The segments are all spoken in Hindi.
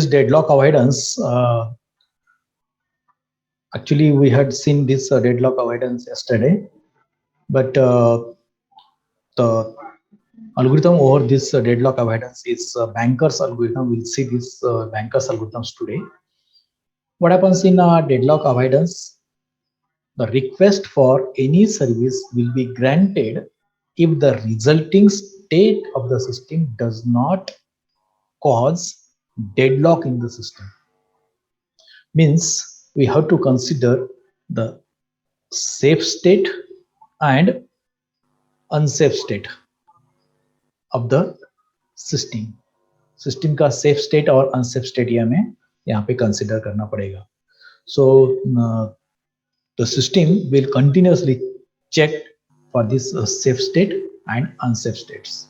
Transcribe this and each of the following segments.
this deadlock avoidance, actually we had seen this deadlock avoidance yesterday, but the algorithm over this deadlock avoidance is Banker's algorithm. We'll see this Banker's algorithms today. What happens in deadlock avoidance? The request for any service will be granted if the resulting state of the system does not cause deadlock in the system. Means we have to consider the safe state and unsafe state of the system. System का सेफ स्टेट और अनसेफ स्टेट ये हमें यहाँ पे कंसिडर करना पड़ेगा. So the system will continuously check for this safe state and unsafe states.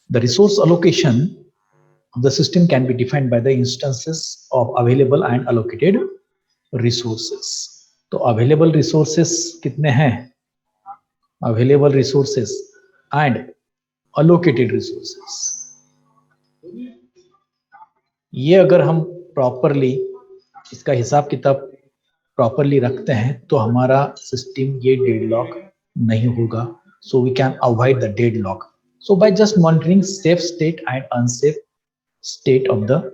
The resource allocation of the system can be defined by the instances of available and allocated resources. तो available resources कितने हैं? Available resources and allocated resources. ये अगर हम प्रॉपरली इसका हिसाब किताब प्रॉपरली रखते हैं तो हमारा सिस्टम ये डेडलॉक नहीं होगा. So we can avoid the deadlock. So by just monitoring safe state and unsafe state of the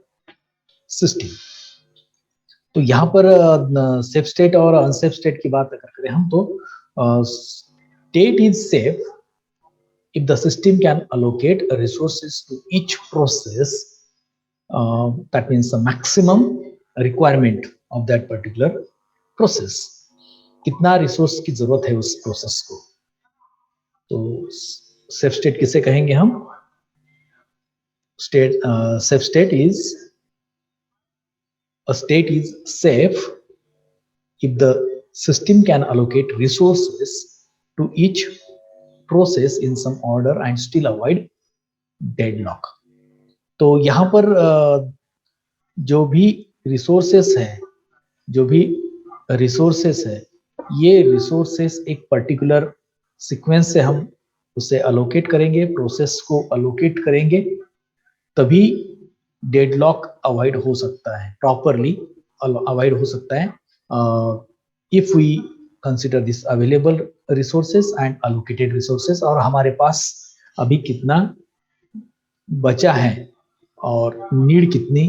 system. तो यहाँ पर सेफ स्टेट और अनसेफ स्टेट की बात अगर करें हम तो state is safe if the system can allocate resources to each process, that means the maximum requirement of that particular process. कितना रिसोर्स की जरूरत है उस प्रोसेस को. तो सेफ स्टेट किसे कहेंगे हम? State safe state is a state is safe if the system can allocate resources to each process in some order and still avoid deadlock. तो यहाँ पर जो भी रिसोर्सेस है, ये रिसोर्सेस एक पर्टिकुलर सीक्वेंस से हम उसे अलोकेट करेंगे, प्रोसेस को अलोकेट करेंगे, तभी डेडलॉक अवॉइड हो सकता है, प्रॉपरली अवॉइड हो सकता है. If we consider this available resources and allocated resources, और हमारे पास अभी कितना बचा है और नीड कितनी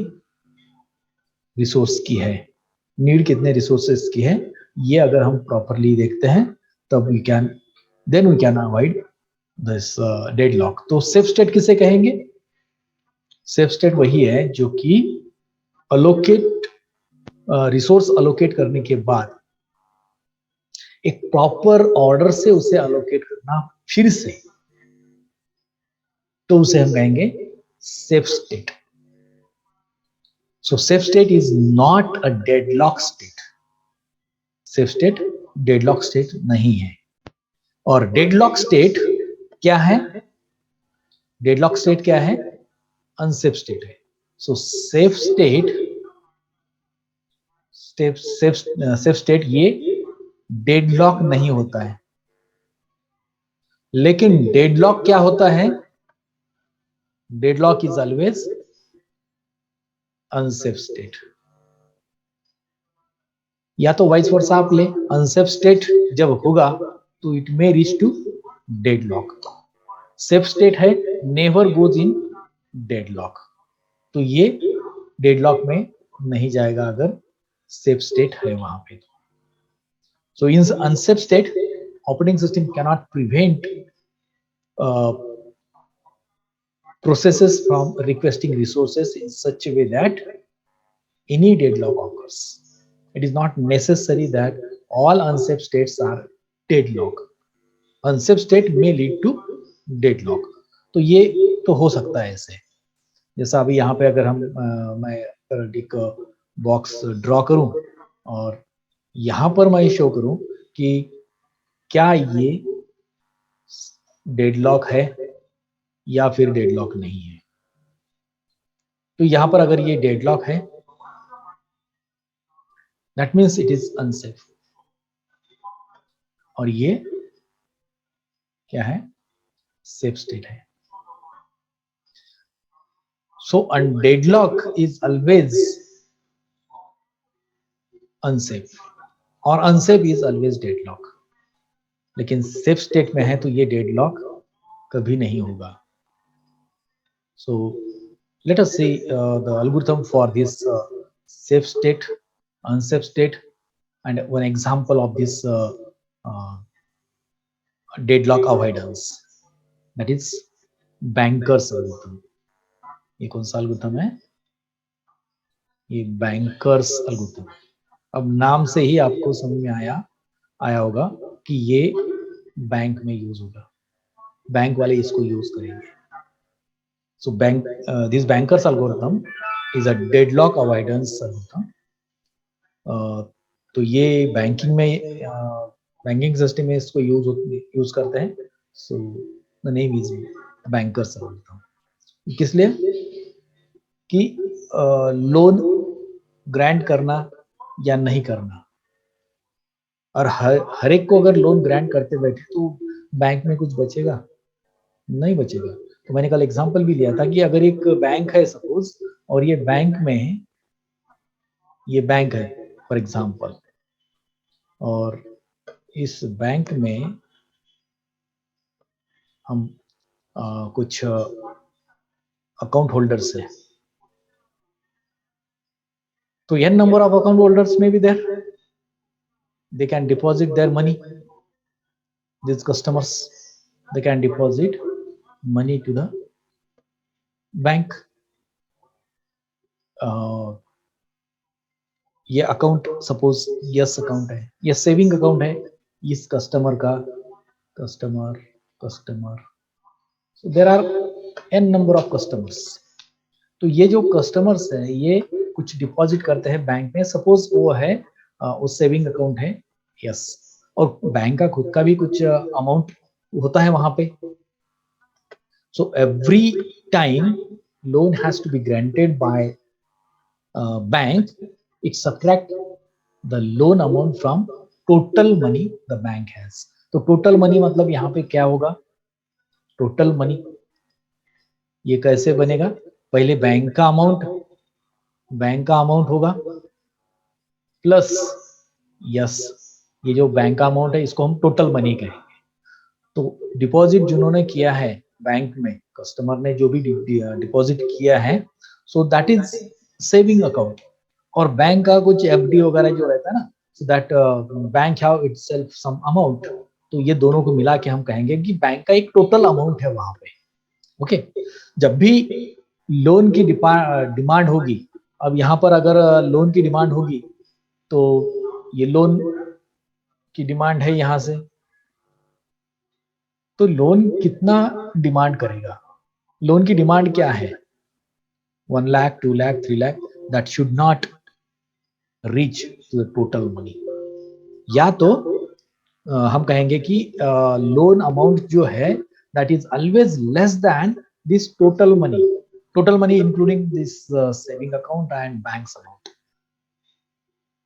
रिसोर्स की है, नीड कितने रिसोर्सेस की है, ये अगर हम प्रॉपरली देखते हैं तब we can avoid this deadlock. तो सेफ स्टेट किसे कहेंगे? सेफ स्टेट वही है जो कि रिसोर्स अलोकेट करने के बाद एक प्रॉपर ऑर्डर से उसे अलोकेट करना फिर से, तो उसे हम कहेंगे safe state. So safe state is not a deadlock state. Safe state deadlock state नहीं है. और डेडलॉक स्टेट क्या है? डेडलॉक स्टेट क्या है? अनसेफ स्टेट है. सो सेफ स्टेट ये डेडलॉक नहीं होता है. लेकिन डेडलॉक क्या होता है? Deadlock is always unsafe state. या तो वाइस वर्सा आप ले, अनसेफ स्टेट जब होगा तो it may reach to deadlock. Safe state है नेवर गोज इन डेडलॉक, तो ये डेडलॉक में नहीं जाएगा अगर सेफ स्टेट है वहां पे. So in unsafe state, operating system cannot prevent processes from requesting resources in such a way that any deadlock occurs. It is not necessary that all unsafe states are deadlock. Unsafe state may lead to deadlock. तो ये तो हो सकता है ऐसे. जैसा अभी यहाँ पे अगर मैं एक बॉक्स ड्रॉ करूं और यहां पर मैं शो करूं कि क्या ये डेडलॉक है या फिर डेडलॉक नहीं है. तो यहां पर अगर ये डेडलॉक है, that means it is unsafe. और ये क्या है? सेफ स्टेट है. So and deadlock is always unsafe और unsafe is always deadlock. लेकिन सेफ स्टेट में है तो ये डेडलॉक कभी नहीं होगा. So let us see the algorithm for this safe state, unsafe state, and one example of this uh, deadlock avoidance, that is bankers algorithm. ये कौन सा algorithm है? ये bankers algorithm. अब नाम से ही आपको समझ में आया होगा कि ये बैंक में यूज होगा, बैंक वाले इसको यूज करेंगे. So this bankers algorithm is a deadlock avoidance algorithm. तो ये बैंकिंग में बैंकिंग सिस्टम में इसको यूज करते हैं. So the name is bankers algorithm. किस लिए? कि लोन ग्रांट करना या नहीं करना, और हर एक को अगर लोन ग्रांट करते बैठे तो बैंक में कुछ बचेगा नहीं बचेगा. तो मैंने कल एग्जांपल भी लिया था कि अगर एक बैंक है सपोज, और ये बैंक है फॉर एग्जांपल, और इस बैंक में हम कुछ अकाउंट होल्डर्स है, तो n number of account holders may be there. They can deposit their money. These customers, they can deposit money to the bank. ये अकाउंट सपोज यस अकाउंट है, ये सेविंग अकाउंट है इस कस्टमर का, customer, so there are n number of customers. तो ये जो कस्टमर्स है ये कुछ डिपॉजिट करते हैं बैंक में, सपोज वो है वो सेविंग अकाउंट है यस, और बैंक का खुद का भी कुछ अमाउंट होता है वहां पे. So every time loan has to be granted by bank, it subtract the loan amount from total money the bank has. तो टोटल मनी मतलब यहाँ पे क्या होगा? टोटल मनी ये कैसे बनेगा? पहले बैंक का अमाउंट होगा प्लस यस, ये जो बैंक का अमाउंट है इसको हम टोटल मनी कहेंगे. तो डिपॉजिट जिन्होंने किया है बैंक में, कस्टमर ने जो भी डिपॉजिट किया है, so that is saving account. और बैंक का कुछ एफडी वगैरह जो रहता है ना, so that bank have itself some amount. तो ये दोनों को मिला के हम कहेंगे कि बैंक का एक टोटल अमाउंट है वहां पे. ओके, जब भी लोन की डिमांड होगी, अब यहाँ पर अगर लोन की डिमांड होगी तो ये लोन की डिमांड है यहाँ से, तो लोन कितना डिमांड करेगा? लोन की डिमांड क्या है? 1 lakh, 2 lakh, 3 lakh, that should not reach to the total money. या तो हम कहेंगे कि लोन अमाउंट जो है that is always less than this total money including this saving account and bank amount.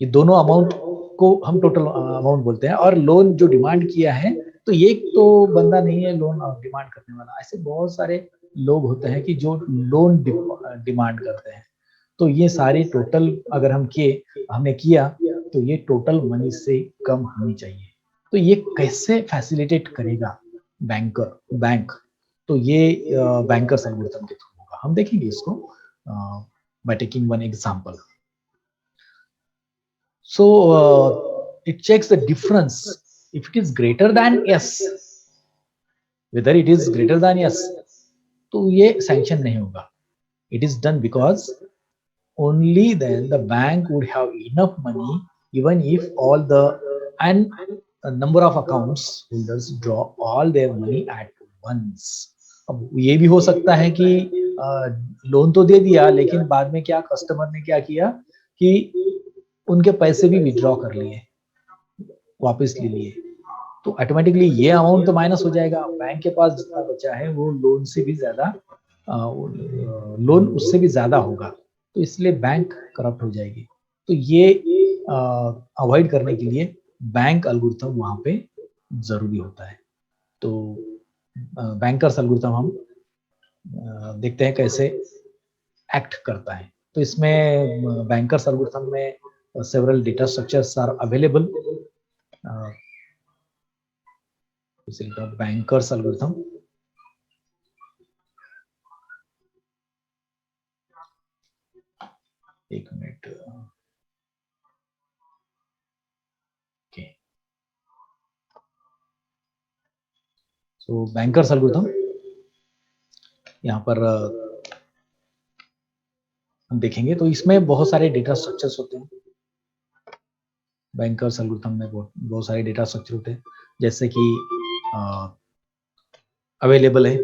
ये दोनों अमाउंट को हम टोटल अमाउंट बोलते हैं. और लोन जो डिमांड किया है, तो ये तो बंदा नहीं है लोन डिमांड करने वाला, ऐसे बहुत सारे लोग होते हैं कि जो लोन डिमांड करते हैं. तो ये सारे टोटल अगर हमने किया तो ये टोटल मनी से कम होनी चाहिए. तो ये कैसे फैसिलिटेट करेगा बैंक? तो ये बैंकर्स एल्गोरिथम के थ्रू होगा. हम देखेंगे इसको by taking one example. So it checks the difference if it is greater than yes, whether it is greater than yes, तो ये sanction नहीं होगा. It is done because only then the bank would have enough money even if all the and a number of accounts holders draw all their money at once. अब ये भी हो सकता है कि लोन तो दे दिया लेकिन बाद में क्या कस्टमर ने क्या किया कि उनके पैसे भी विड्रॉ कर लिए, वापस ले लिए, तो ऑटोमेटिकली ये अमाउंट तो माइनस हो जाएगा. बैंक के पास जितना बचा है वो लोन से भी ज्यादा, लोन उससे भी ज्यादा होगा, तो इसलिए बैंक करप्ट हो जाएगी. तो ये अवॉइड करने के लिए बैंक एल्गोरिथम वहां पे जरूरी होता है. तो बैंकर्स एल्गोरिथम हम देखते हैं कैसे एक्ट करता है। तो इसमें बैंकर्स एल्गोरिथम में several data structures are available. This is the bankers algorithm. एक मिनट। ओके, सो बैंकर्स एल्गोरिथम यहाँ पर हम देखेंगे तो इसमें बहुत सारे डेटा स्ट्रक्चर्स होते हैं। बैंकर्स एल्गोरिथम में बहुत सारे डेटा स्ट्रक्चर होते हैं, जैसे कि अवेलेबल है।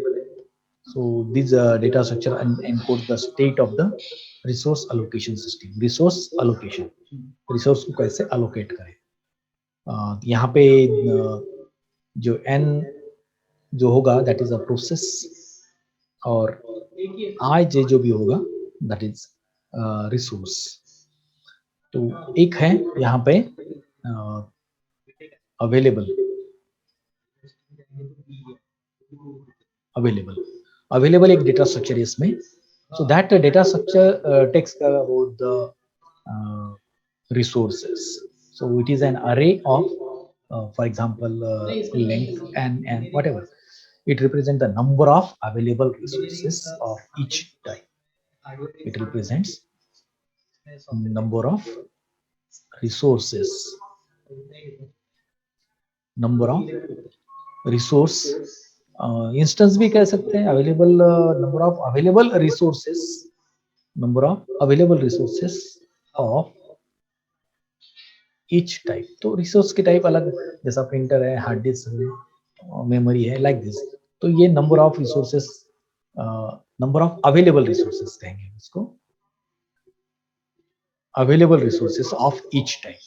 So this data structure encode the state of the resource allocation system. Resource allocation, resource को कैसे अलोकेट करें। यहाँ पे जो n जो होगा दैट इज अ प्रोसेस, और आई जे जो भी होगा दैट इज रिसोर्स। तो एक है यहाँ पे अवेलेबल। अवेलेबल एक डेटा स्ट्रक्चर है इसमें। So that data structure takes about the resources. So it is an array of for example length and whatever. It represents the number of available resources of each type. It represents number of resources, number of resource instance भी कह सकते हैं। available number of available resources, number of available resources of each type. तो रिसोर्स की टाइप अलग, जैसा प्रिंटर है, हार्ड डिस्क है, मेमोरी है, लाइक दिस। तो ये number of resources, number of available resources कहेंगे इसको, available resources of each type.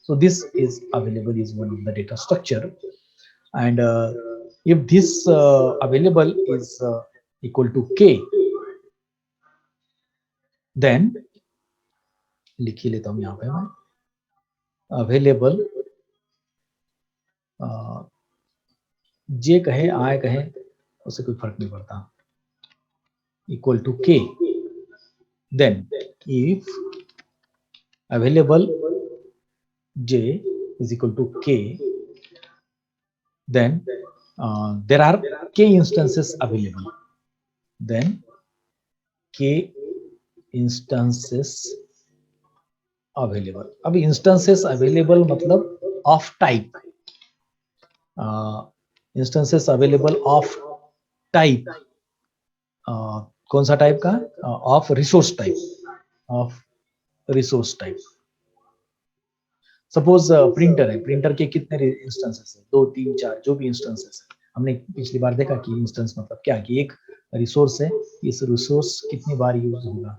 So this is available is one of the data structure, and if this available is equal to k, then लिख ही लेता हूं यहाँ पे मैं, अवेलेबल जे कहे आय कहे उससे कोई फर्क नहीं पड़ता, equal to k, then if available j is equal to k, then there are k instances available, then k instances available. अब instances available मतलब of type, instances available of type, कौन सा टाइप का, of resource type, of resource type. Suppose printer है, प्रिंटर के कितने इंस्टेंसेस है, 2 3 4 जो भी इंस्टेंसेस है। हमने पिछली बार देखा कि इंस्टेंस मतलब क्या, कि एक रिसोर्स है, इस रिसोर्स कितनी बार यूज होगा।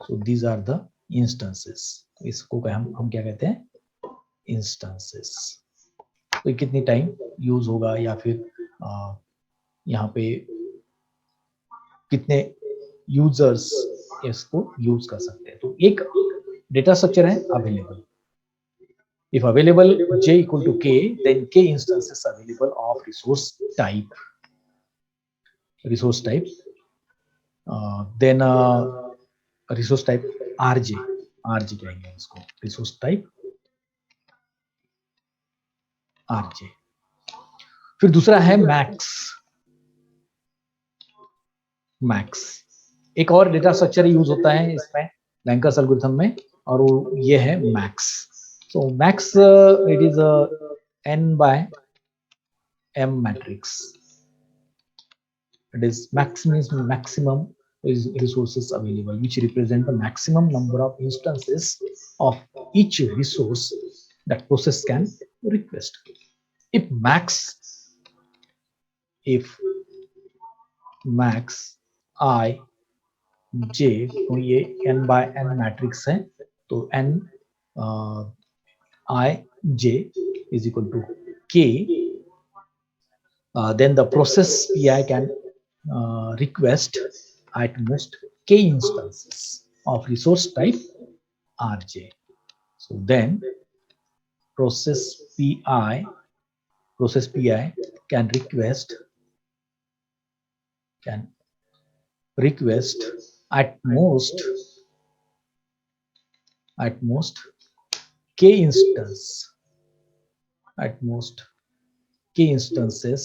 So these are the instances. इसको हम क्या कहते हैं, इंस्टेंसेस। तो कितनी टाइम यूज होगा, या फिर यहाँ पे कितने यूजर्स इसको यूज कर सकते हैं। तो एक डेटा स्ट्रक्चर है available. If available j equal to k, then k instances available of resource type. Resource type. Then resource type rj, rj कहेंगे इसको, resource type rj। फिर दूसरा है max। max एक और डेटा स्ट्रक्चर यूज होता है इसमें बैंकर्स एल्गोरिथम में, और वो ये है max। So max it is a n by m matrix. It is maximum is resources available, which represent the maximum number of instances of each resource that process can request. If max I j, तो ये n by n matrix है, तो n I j is equal to k, then the process pi can request at most k instances of resource type rj. So then process pi can request at most k instances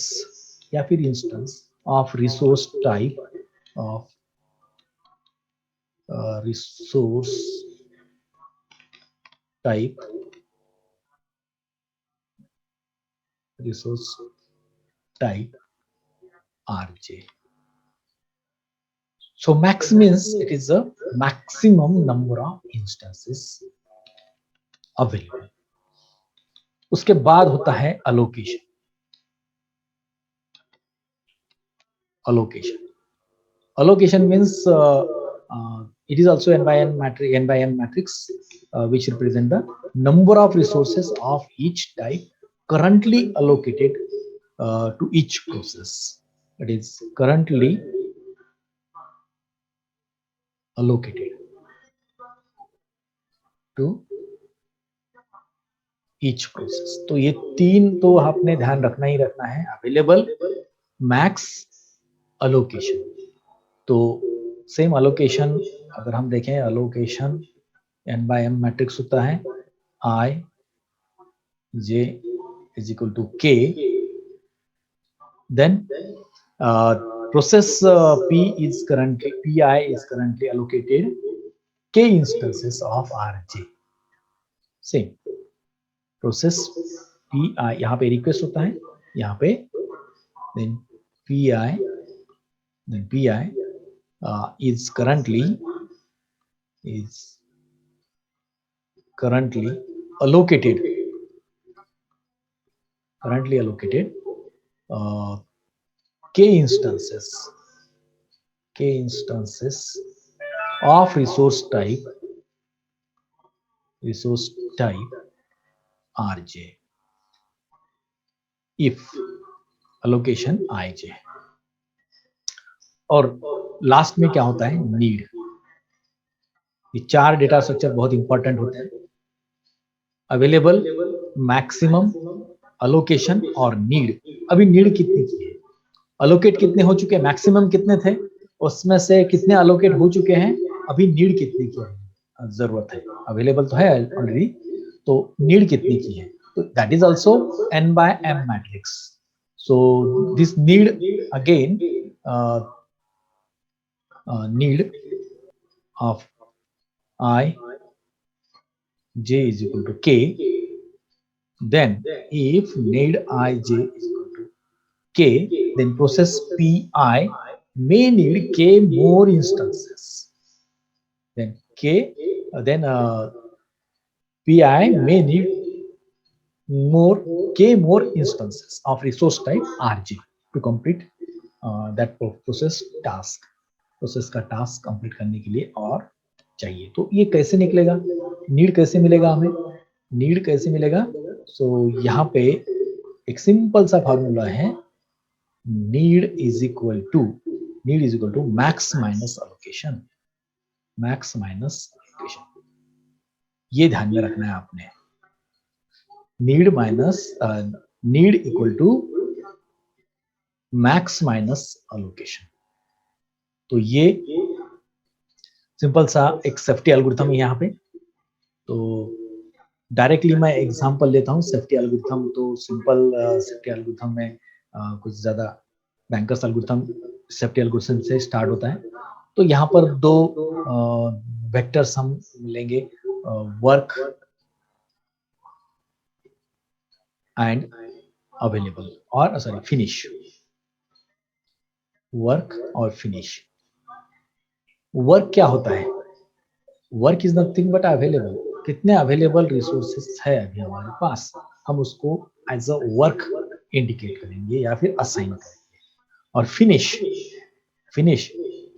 या फिर instance of resource type of resource type rj. So max means it is a maximum number of instances available. उसके बाद होता है allocation. Allocation means it is also n by n matrix which represent the number of resources of each type currently allocated to each process. It is currently allocated to each process. तो ये तीन तो आपने ध्यान रखना ही रखना है, अवेलेबल, मैक्स, अलोकेशन. तो सेम अलोकेशन अगर हम देखें, allocation n by m matrix होता है, I j is equal to k, then process pi is currently allocated k instances of rj. Same process pi, यहाँ पे रिक्वेस्ट होता है, यहाँ पे then pi is currently allocated k instances of resource type rj if allocation ij. और लास्ट में क्या होता है, नीड. ये चार डेटा स्ट्रक्चर बहुत इंपॉर्टेंट होते हैं, अवेलेबल, मैक्सिमम, अलोकेशन और नीड. अभी नीड कितनी की है, अलोकेट कितने हो चुके हैं, मैक्सिमम कितने थे, उसमें से कितने अलोकेट हो चुके हैं, अभी नीड कितने की जरूरत है. अवेलेबल तो है ऑलरेडी, तो नीड कितनी की है, तो that is also n by m matrix. So this need again need of I j is equal to k, then if need I j is equal to k, then process pi may need k more instances, then pi may need k more instances of resource type rj to complete that process का टास्क कंप्लीट करने के लिए और चाहिए. तो ये कैसे निकलेगा, नीड कैसे मिलेगा हमें, नीड कैसे मिलेगा. सो यहाँ पे एक सिंपल सा फॉर्मूला है, need is equal to max minus allocation. ये ध्यान में रखना है आपने, need equal to max minus allocation. तो ये सिंपल सा एक सेफ्टी एल्गोरिथम है यहाँ पे. तो डायरेक्टली मैं एग्जांपल लेता हूँ सेफ्टी एल्गोरिथम. तो सिंपल सेफ्टी एल्गोरिथम में कुछ ज्यादा बैंकर्स एल्गोरिथम सेफ्टी एल्गोरिथम से स्टार्ट होता है. तो यहाँ पर दो वेक्टर्स हम लेंगे, वर्क एंड अवेलेबल, और सॉरी फिनिश, वर्क और फिनिश. वर्क क्या होता है, work is nothing but available. कितने अवेलेबल रिसोर्सेस है अभी हमारे पास, हम उसको एज अ वर्क इंडिकेट करेंगे या फिर असाइन करेंगे. और फिनिश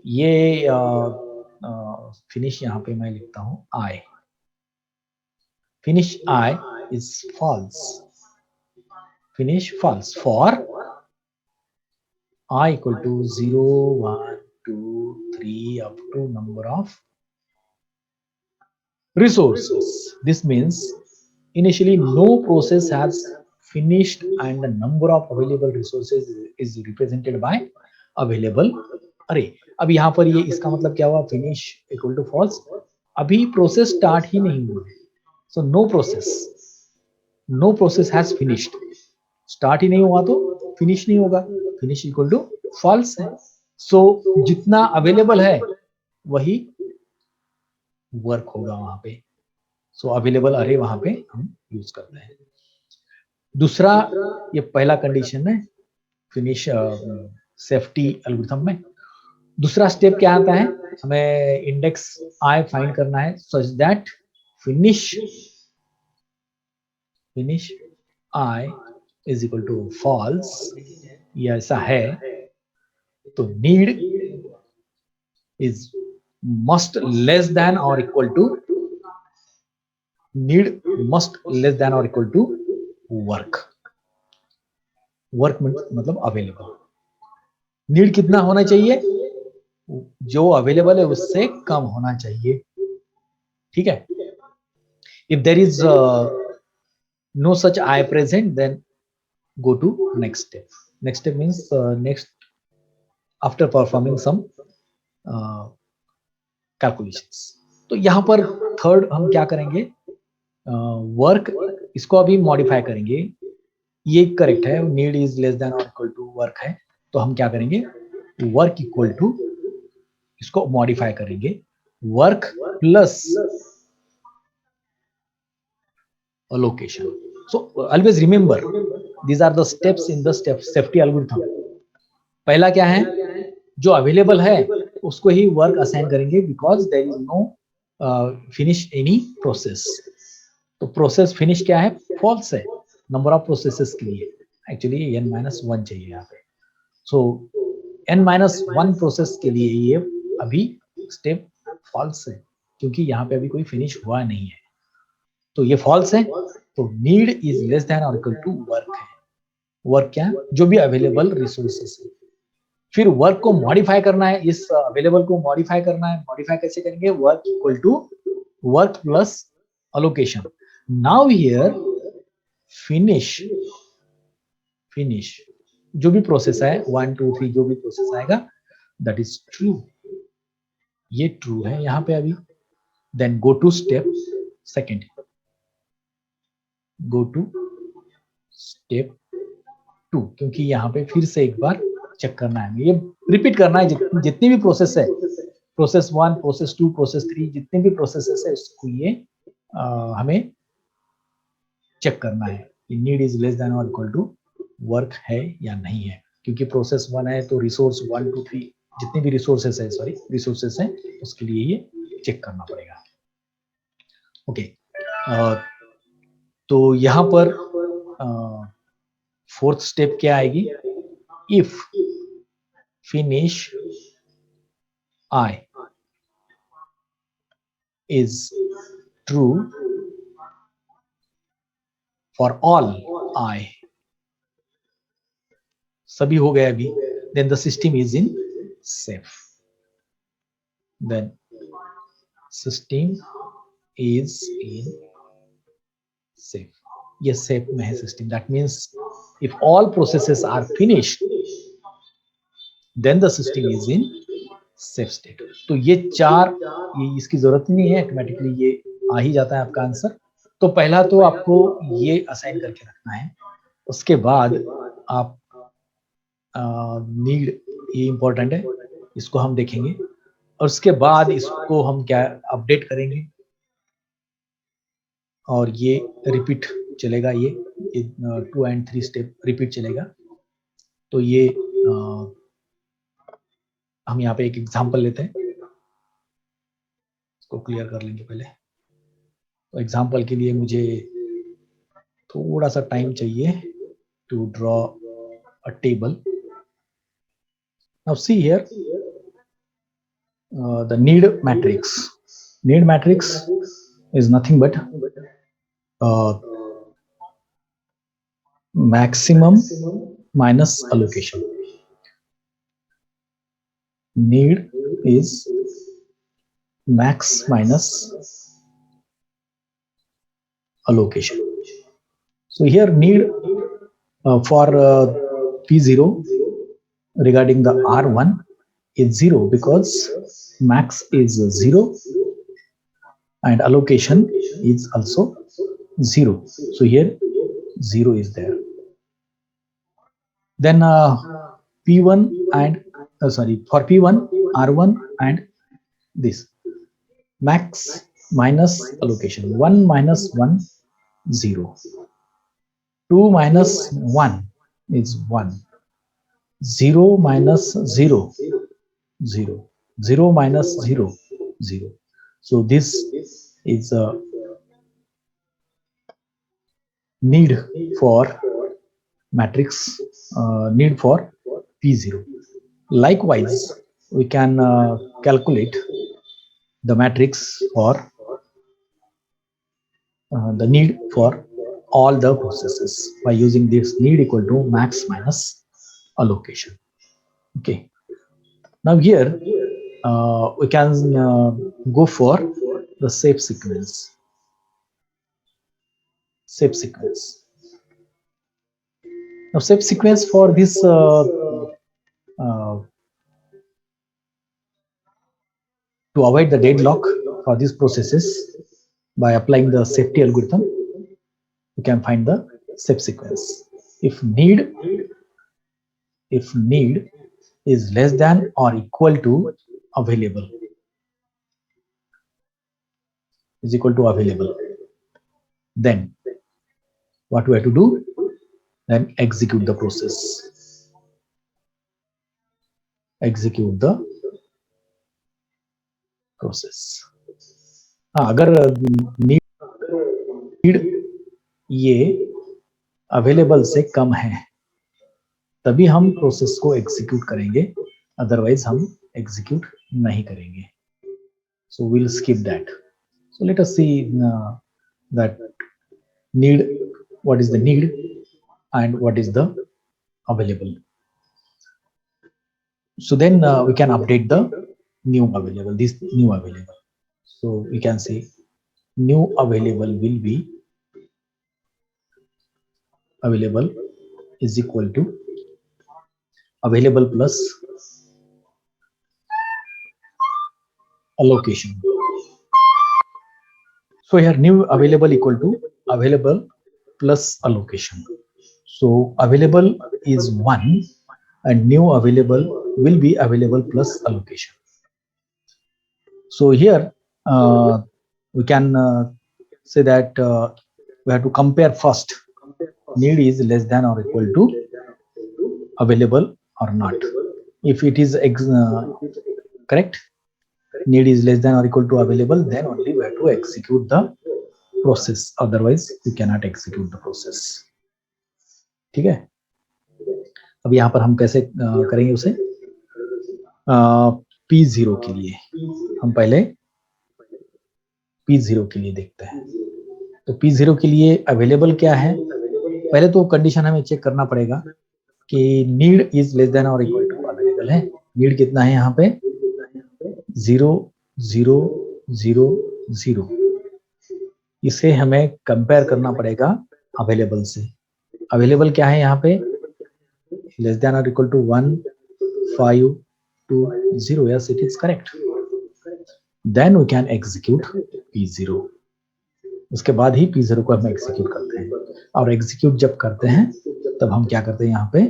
ये फिनिश यहाँ पे मैं लिखता हूँ I. Finish I is false. Finish false for I equal to 0, 1, 2, 3 up to number of resources. This means initially no process has finished and the number of available resources is represented by available अरे अब यहाँ पर ये इसका मतलब क्या हुआ, फिनिश इक्वल टू फॉल्स, अभी प्रोसेस स्टार्ट ही नहीं हुआ है, so no process has finished, start ही नहीं हुआ तो फिनिश नहीं होगा, फिनिश इक्वल टू फॉल्स है। सो जितना अवेलेबल है वही वर्क होगा वहां पे, सो अवेलेबल अरे वहां पे हम यूज करते हैं। दूसरा, ये पहला कंडीशन है फिनिश सेफ्टी एल्गोरिथम में। दूसरा स्टेप क्या आता है, हमें इंडेक्स आई फाइंड करना है such that finish I is equal to false, ये ऐसा है तो need is must less than और equal to, need must less than और इक्वल टू वर्क मतलब अवेलेबल। नीड कितना होना चाहिए, जो अवेलेबल है उससे कम होना चाहिए, ठीक है। If there is no such I present, then go to next step. Next step means next after performing some calculations. तो यहाँ पर थर्ड हम क्या करेंगे, वर्क इसको अभी मॉडिफाई करेंगे, ये करेक्ट है, नीड इज लेस देन और इक्वल टू वर्क है, तो हम क्या करेंगे, वर्क इक्वल टू, इसको मॉडिफाई करेंगे, work plus allocation. So always remember these are the steps in the safety algorithm. पहला क्या है, जो अवेलेबल है उसको ही वर्क असाइन करेंगे because there is no finish any process. तो प्रोसेस फिनिश क्या है, फॉल्स है नंबर ऑफ प्रोसेसेस के लिए, एक्चुअली n-1 चाहिए यहाँ पे। सो n-1 प्रोसेस के लिए ये अभी स्टेप फॉल्स है क्योंकि यहाँ पे अभी कोई फिनिश हुआ नहीं है, तो ये फॉल्स है, तो नीड इज लेस देन और इक्वल टू वर्क है। वर्क क्या, जो भी अवेलेबल रिसोर्सेस है, फिर वर्क को मॉडिफाई करना है, इस अवेलेबल को मॉडिफाई करना है, मॉडिफाई कैसे करेंगे, work equal to work plus allocation. Now here finish जो भी प्रोसेस है 1 2 3 जो भी प्रोसेस आएगा दैट इज ट्रू, ये ट्रू है यहाँ पे अभी। Then go to step second, go to step 2, क्योंकि यहाँ पे फिर से एक बार चेक करना है, ये रिपीट करना है जितनी भी प्रोसेस है, प्रोसेस 1 प्रोसेस 2 प्रोसेस 3 जितने भी प्रोसेसेस है उसको ये हमें चेक करना है कि नीड इज लेस देन और इक्वल टू वर्क है या नहीं है, क्योंकि प्रोसेस 1 है तो रिसोर्स 1 2 3 जितने भी रिसोर्सेस है उसके लिए ये चेक करना पड़ेगा। ओके, तो यहाँ पर फोर्थ स्टेप क्या आएगी, if finish I is true for all I, सभी हो गए अभी, then the system is in safe, then system is in safe, ये safe में है system, that means if all processes are finished then the system is in safe state। तो ये चार, ये इसकी जरूरत नहीं है, ऑटोमेटिकली ये आ ही जाता है आपका आंसर। तो पहला तो आपको ये असाइन करके रखना है, उसके बाद आप नीड, ये इंपॉर्टेंट है, इसको हम देखेंगे, और उसके बाद इसको हम क्या अपडेट करेंगे, और ये रिपीट चलेगा, ये 2 and 3 स्टेप रिपीट चलेगा। तो ये हम यहाँ पे एक एग्जांपल लेते हैं, इसको क्लियर कर लेंगे पहले। तो एग्जांपल के लिए मुझे थोड़ा सा टाइम चाहिए to draw a table. Now see here the need matrix. Need matrix is nothing but maximum minus allocation. Need is max minus allocation. So here need for P0 regarding the R1 is 0 because max is 0 and allocation is also 0. So here 0 is there. Then P1 and for P1 R1 and this max minus allocation 1 minus 1 0, 2 minus 1 is 1, 0 minus 0 0, 0 minus 0 0. So this is a need for matrix, need for P0. Likewise, we can calculate the matrix for the need for all the processes by using this need equal to max minus allocation. Okay. Now here we can go for the shape sequence. Shape sequence. Now shape sequence for this to avoid the deadlock for these processes, by applying the safety algorithm, you can find the shape sequence. If need is less than or equal to available, then what we have to do? Then execute the process. Execute the process. अगर नीड ये अवेलेबल से कम है तभी हम प्रोसेस को एग्जीक्यूट करेंगे, अदरवाइज हम एग्जीक्यूट नहीं करेंगे. So we'll skip that. So let us see that need, what is the need and what is the available. So then we can update the new available, this new available. So we can say new available will be available is equal to available plus allocation. So here new available equal to available plus allocation. So available is 1 and new available will be available plus allocation. So here we can say that we have to compare first, need is less than or equal to available or not. If it is correct, need is less than or equal to available, then only we have to execute the process, otherwise we cannot execute the process. ठीक है. अब यहाँ पर हम कैसे करेंगे उसे? P0 के लिए हम पहले P0 के लिए देखते हैं. तो P0 के लिए अवेलेबल क्या है? पहले तो कंडीशन हमें चेक करना पड़ेगा कि नीड इज लेस देन और इक्वल टू अवेलेबल है. नीड कितना है यहाँ पे? 0 0 0 0. इसे हमें कंपेयर करना पड़ेगा अवेलेबल से. अवेलेबल क्या है यहाँ पे? लेस देन और equal to 1 5 2 0. Yes, it is correct. Then we can execute P0. उसके बाद ही P0 को हम एग्जीक्यूट करते हैं. और एग्जीक्यूट जब करते हैं तब हम क्या करते हैं? यहाँ पे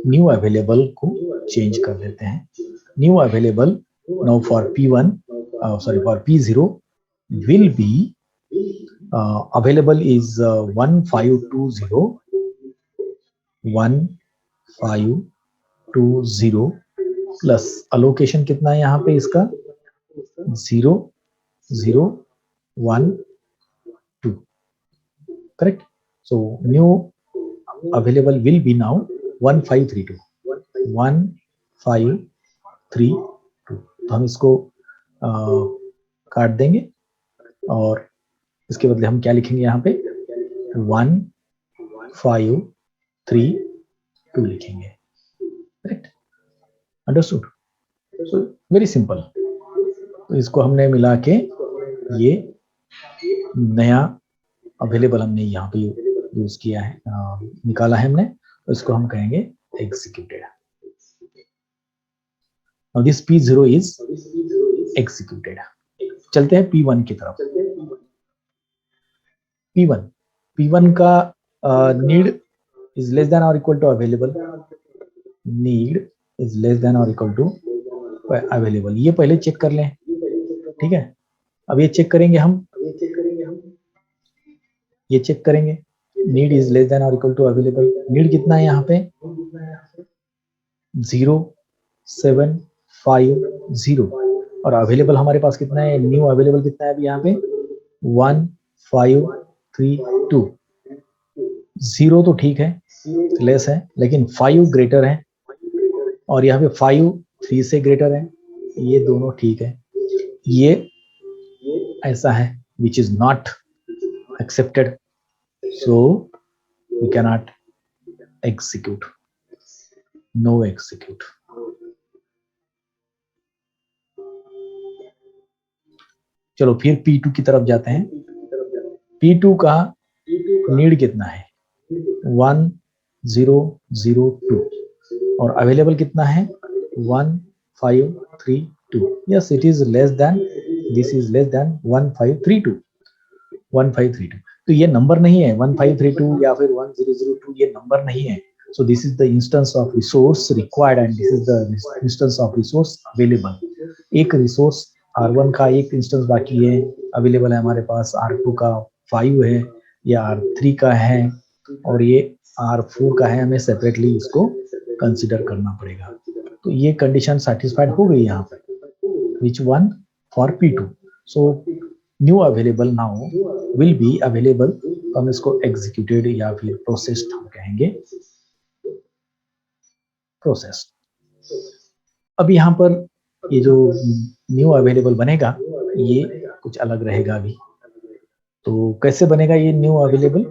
न्यू अवेलेबल को चेंज कर देते हैं. New available now for P1 for P0 will be available is 1520 1520 plus allocation कितना है यहाँ पे इसका? 0 0 1 2. correct. So new available will be now 1532 1532. तो हम इसको काट देंगे और इसके बदले हम क्या लिखेंगे यहाँ पे? 1532 लिखेंगे. Correct. Understood. So very simple. तो इसको हमने मिला के ये नया अवेलेबल हमने यहाँ पे यूज किया है, निकाला है हमने. तो इसको हम कहेंगे executed. Now this P0 is executed. चलते हैं P1 की तरफ। P1 का नीड इज लेस देन और equal to available, need is less than और इक्वल टू अवेलेबल, ये पहले चेक कर लें। ठीक है, अब ये चेक करेंगे हम, ये चेक करेंगे नीड इज लेस देन और इक्वल टू अवेलेबल। नीड कितना है यहाँ पे 0750 और अवेलेबल हमारे पास कितना है, न्यू अवेलेबल कितना है अभी यहाँ पे 1532। 0 तो ठीक है, लेस है, लेकिन 5 ग्रेटर है और यहाँ पे 5 3 से ग्रेटर है, ये दोनों ठीक है। ये ऐसा है which is not accepted, so we cannot execute, no execute। चलो फिर P2 की तरफ जाते हैं। P2 का नीड कितना है 1002 और अवेलेबल कितना है 1532। Yes, it is less than, this is less then 1532। तो ये नंबर नहीं है 1532 या फिर 1002, ये नंबर नहीं है। So this is the instance of resource required and this is the instance of resource available। एक रिसोर्स R1 का एक इंस्टेंस बाकी है, अवेलेबल है हमारे पास, R2 का 5 है, या R3 का है और ये R4 का है, हमें सेपरेटली इसको कंसिडर करना पड़ेगा। तो ये कंडीशन सेटिस्फाइड हो गई यहाँ पर। Which one? For P2। So new available now will be available, तो हम इसको एग्जीक्यूटेड या फिर प्रोसेस्ड हम कहेंगे, प्रोसेस्ड। अब यहाँ पर ये जो न्यू अवेलेबल बनेगा ये कुछ अलग रहेगा अभी। तो कैसे बनेगा ये न्यू अवेलेबल,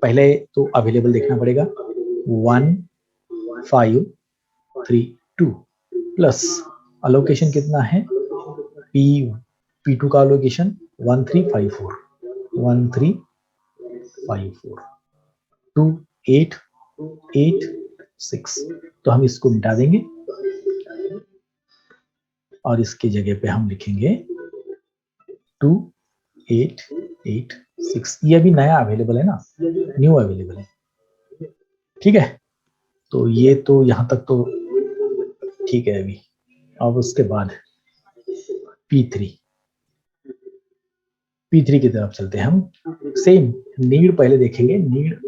पहले तो अवेलेबल देखना पड़ेगा 1532 प्लस अलोकेशन कितना है P2 का अलोकेशन 1354 2886। तो हम इसको मिटा देंगे और इसके जगह पे हम लिखेंगे 2886। ये अभी नया अवेलेबल है ना, न्यू अवेलेबल है। ठीक है, तो ये तो यहाँ तक तो ठीक है अभी। अब उसके बाद P3 की तरफ चलते हैं हम। सेम नीड पहले देखेंगे, नीड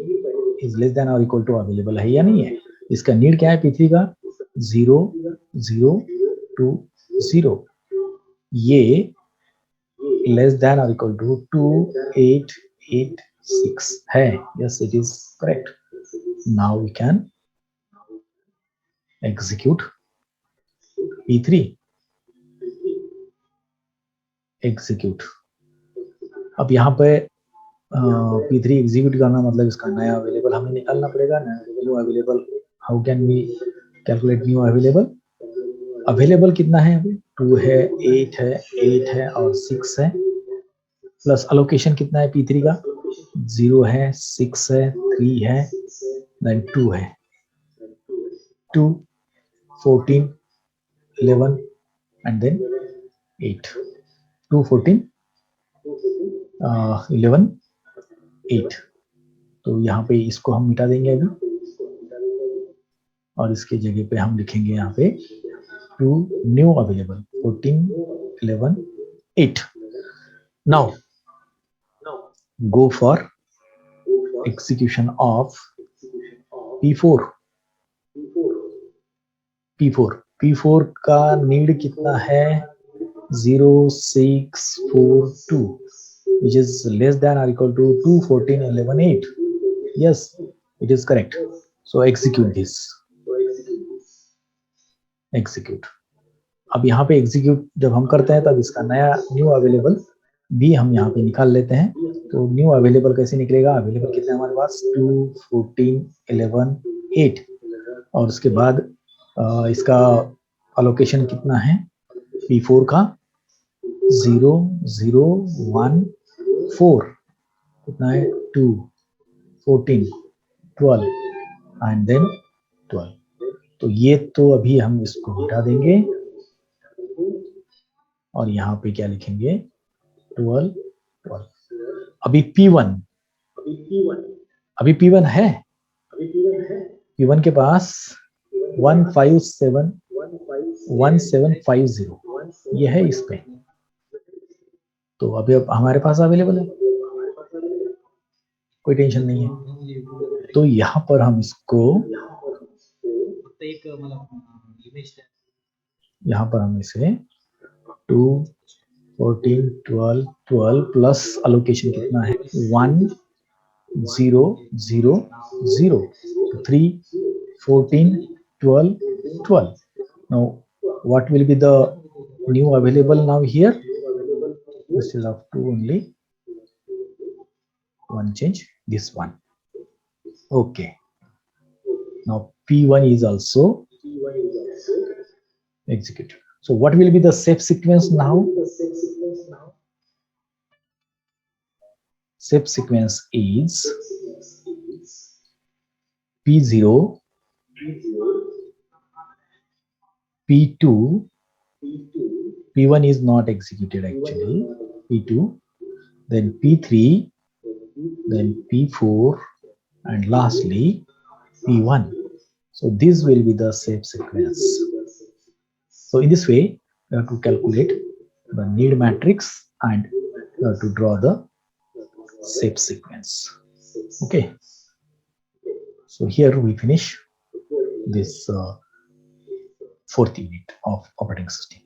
इज लेस देन और इक्वल टू अवेलेबल है या नहीं है। इसका नीड क्या है P3 का 0020, ये लेस देन और इक्वल टू 2886 है। Yes, it is correct. Now we can execute P3, execute. अब यहाँ पे P3 एग्जीक्यूट करना मतलब इसका नया अवेलेबल हमें निकालना पड़ेगा। New available, how can we calculate new available? Available कितना है अभी 2 है, 8 है और 6 है, प्लस अलोकेशन कितना है P3 का 0 है, 6 है, 3 है, देन 2 है, 2 14 11 एंड देन 8, 2 14 11 8। तो यहाँ पे इसको हम मिटा देंगे अभी और इसके जगह पे हम लिखेंगे यहाँ पे 2 new available 14 11 8। Now go for execution of P4। P4 का नीड कितना है 0642 which is less than or equal to 2 14 11 8। yes, it is correct। so execute this, execute। अब यहाँ पे एग्जीक्यूट जब हम करते हैं तब इसका नया न्यू अवेलेबल भी हम यहाँ पे निकाल लेते हैं। तो न्यू अवेलेबल कैसे निकलेगा, अवेलेबल कितना है हमारे पास 2 14 11 8 और उसके बाद इसका अलोकेशन कितना है P4 का 0014, कितना है 2 14 12 एंड देन 12। तो ये तो अभी हम इसको हटा देंगे और यहाँ पे क्या लिखेंगे 12 12। अभी P1 है, P1 के पास 1750 ये है इस पे, तो अभी अब हमारे पास अवेलेबल है, कोई टेंशन नहीं है। तो यहाँ पर हम इसको यहाँ पर हम इसे 2 14 12 12 प्लस अलोकेशन कितना है 1 0 0 0 3 14 12 12. Now what will be the new available now here? Instead of 2 only one change this one. Okay, now P1 is also executed. So what will be the safe sequence now? Safe sequence is P0, P2, P1 is not executed actually, P2, then P3, then P4, and lastly P1. So this will be the safe sequence. So in this way, we have to calculate the need matrix and we have to draw the safe sequence. Okay. So here we finish this fourth unit of operating system.